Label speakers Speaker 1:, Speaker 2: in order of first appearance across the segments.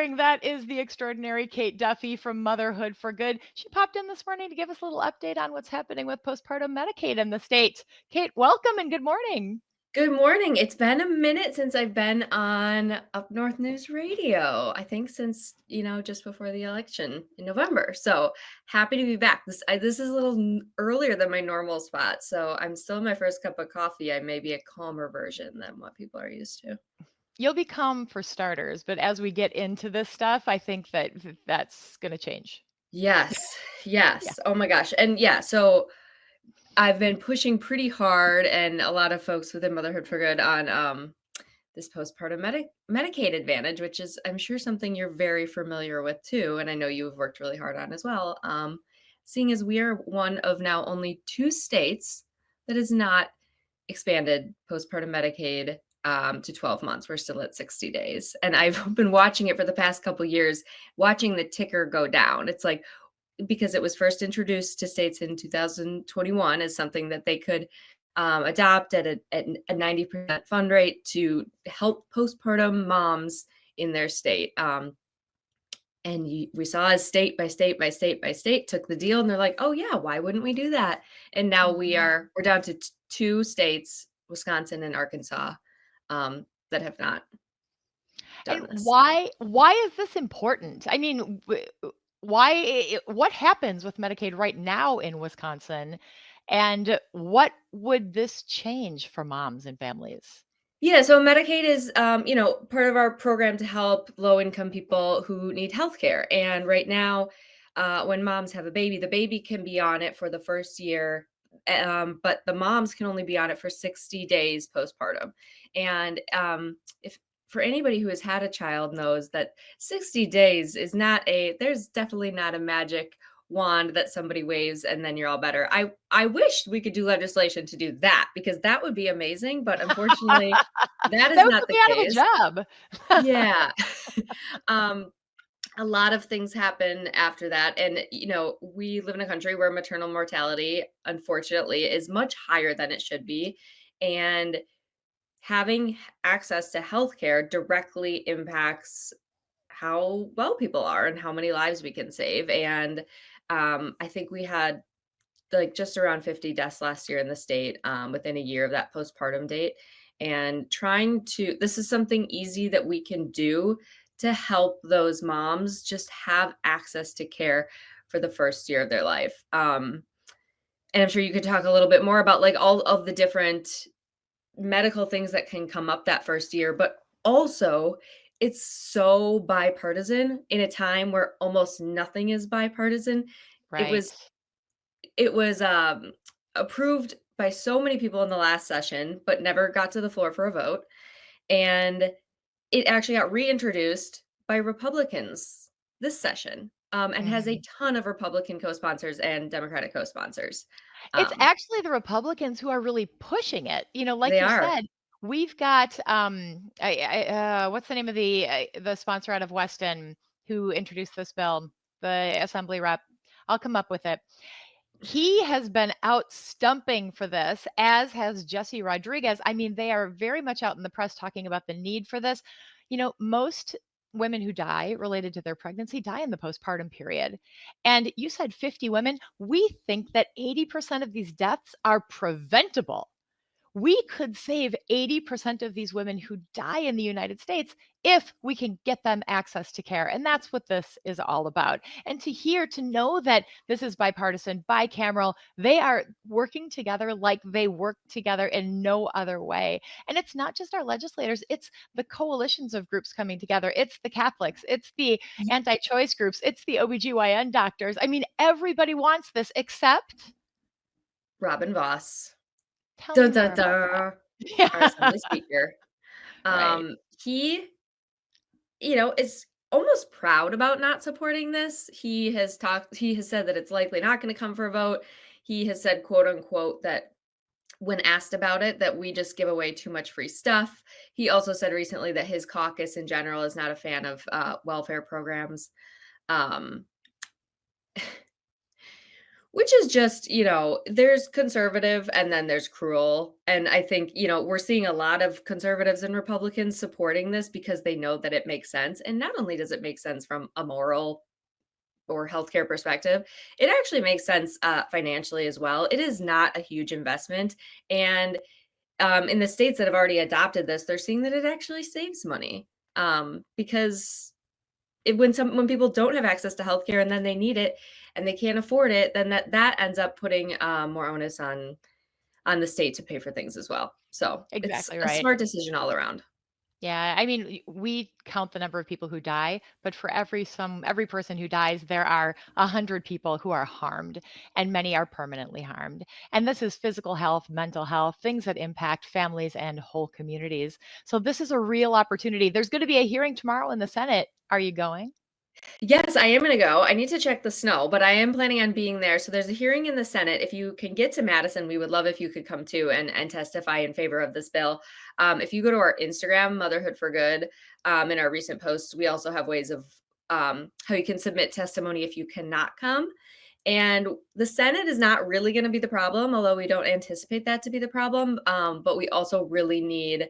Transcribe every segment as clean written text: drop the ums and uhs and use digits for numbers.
Speaker 1: morning. That is the extraordinary Kate Duffy from Motherhood for Good. She popped in this morning to give us a little update on what's happening with postpartum Medicaid in the state. Kate, welcome and good morning.
Speaker 2: Good morning. It's been a minute since I've been on Up North News Radio. I think since, just before the election in November. So happy to be back. This is a little earlier than my normal spot. So I'm still in my first cup of coffee. I may be a calmer version than what people are used to.
Speaker 1: You'll be calm for starters, but as we get into this stuff, I think that that's going to change.
Speaker 2: Yes.
Speaker 1: Yeah.
Speaker 2: Yes. Oh my gosh. And yeah, so I've been pushing pretty hard and a lot of folks within Motherhood for Good on this postpartum Medicaid advantage, which is, I'm sure, something you're very familiar with too. And I know you've worked really hard on as well. Seeing as we are one of now only two states that has not expanded postpartum Medicaid to 12 months. We're still at 60 days. And I've been watching it for the past couple years, watching the ticker go down. It's like, because it was first introduced to states in 2021 as something that they could adopt at a 90% fund rate to help postpartum moms in their state. We saw as state by state by state by state took the deal, and they're like, "Oh yeah, why wouldn't we do that?" And now
Speaker 1: Mhm.
Speaker 2: we're down to two states, Wisconsin and Arkansas, that have not
Speaker 1: And
Speaker 2: done this.
Speaker 1: why is this important? I mean, what happens with Medicaid right now in Wisconsin, and what would this change for moms and families?
Speaker 2: Yeah, so Medicaid is, part of our program to help low-income people who need healthcare. And right now, when moms have a baby, the baby can be on it for the first year, but the moms can only be on it for 60 days postpartum. And if for anybody who has had a child knows that 60 days is there's definitely not a magic wand that somebody waves and then you're all better. I wish we could do legislation to do that because that would be amazing, but unfortunately that is
Speaker 1: That would
Speaker 2: not
Speaker 1: put
Speaker 2: the
Speaker 1: me out of a
Speaker 2: case.
Speaker 1: job.
Speaker 2: Yeah. Um, a lot of things happen after that, and, we live in a country where maternal mortality, unfortunately, is much higher than it should be, and having access to healthcare directly impacts how well people are and how many lives we can save, and, I think we had, like, just around 50 deaths last year in the state, within a year of that postpartum date, and this is something easy that we can do to help those moms just have access to care for the first year of their life. And I'm sure you could talk a little bit more about, like, all of the different medical things that can come up that first year, but also it's so bipartisan in a time where almost nothing is bipartisan. It
Speaker 1: Right.
Speaker 2: was it was, approved by so many people in the last session, but never got to the floor for a vote, and it actually got reintroduced by Republicans this session, and has a
Speaker 1: Mhm.
Speaker 2: ton of Republican co-sponsors and Democratic co-sponsors.
Speaker 1: It's
Speaker 2: Um,
Speaker 1: actually the Republicans who are really pushing it. Like
Speaker 2: they
Speaker 1: you
Speaker 2: are.
Speaker 1: said, we've got, what's the name of the sponsor out of Weston who introduced this bill? The assembly rep. I'll come up with it. He has been out stumping for this, as has Jesse Rodriguez. I mean, they are very much out in the press talking about the need for this. Most women who die related to their pregnancy die in the postpartum period. And you said 50 women. We think that 80% of these deaths are preventable. We could save 80% of these women who die in the United States if we can get them access to care. And that's what this is all about. And to know that this is bipartisan, bicameral, they are working together like they work together in no other way. And it's not just our legislators, it's the coalitions of groups coming together. It's the Catholics, it's the anti choice groups, it's the OBGYN doctors. I mean, everybody wants this except
Speaker 2: Robin Voss,
Speaker 1: tell me
Speaker 2: dun,
Speaker 1: more
Speaker 2: dun,
Speaker 1: about that.
Speaker 2: dun, our
Speaker 1: Yeah.
Speaker 2: Assembly Speaker.
Speaker 1: Right.
Speaker 2: He, is almost proud about not supporting this. He has said that it's likely not gonna come for a vote. He has said, quote, unquote, that when asked about it, that we just give away too much free stuff. He also said recently that his caucus in general is not a fan of welfare programs. Um, Which is just, there's conservative and then there's cruel. And I think, we're seeing a lot of conservatives and Republicans supporting this because they know that it makes sense. And not only does it make sense from a moral or healthcare perspective, it actually makes sense financially as well. It is not a huge investment. And in the states that have already adopted this, they're seeing that it actually saves money because when people don't have access to healthcare and then they need it and they can't afford it, then that ends up putting more onus on the state to pay for things as well. So it's
Speaker 1: Exactly
Speaker 2: a
Speaker 1: right.
Speaker 2: smart decision all around.
Speaker 1: Yeah, I mean, we count the number of people who die, but for every person who dies, there are 100 people who are harmed, and many are permanently harmed. And this is physical health, mental health, things that impact families and whole communities. So this is a real opportunity. There's going to be a hearing tomorrow in the Senate. Are you going?
Speaker 2: Yes, I am going to go. I need to check the snow, but I am planning on being there. So there's a hearing in the Senate. If you can get to Madison, we would love if you could come too and testify in favor of this bill. If you go to our Instagram, Motherhood for Good, in our recent posts, we also have ways of how you can submit testimony if you cannot come. And the Senate is not really going to be the problem, although we don't anticipate that to be the problem. But we also really need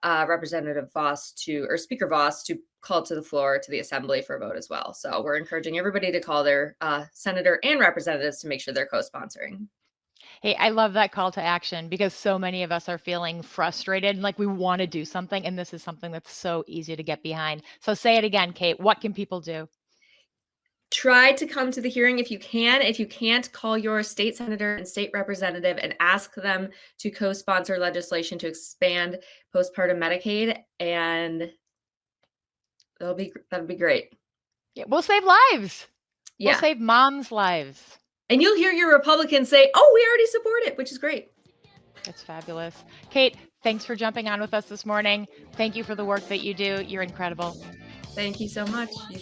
Speaker 2: Representative Voss or Speaker Voss to call to the floor to the assembly for a vote as well. So we're encouraging everybody to call their senator and representatives to make sure they're co-sponsoring.
Speaker 1: Hey, I love that call to action because so many of us are feeling frustrated and like we want to do something. And this is something that's so easy to get behind. So say it again, Kate. What can people do?
Speaker 2: Try to come to the hearing if you can. If you can't, call your state senator and state representative and ask them to co-sponsor legislation to expand postpartum Medicaid, and that'll be great.
Speaker 1: Yeah, we'll save lives. We'll
Speaker 2: Yeah,
Speaker 1: save moms' lives.
Speaker 2: and you'll hear your Republicans say, "Oh, we already support it," which is great.
Speaker 1: It's fabulous. Kate, thanks for jumping on with us this morning. Thank you for the work that you do. You're incredible.
Speaker 2: Thank you so much. You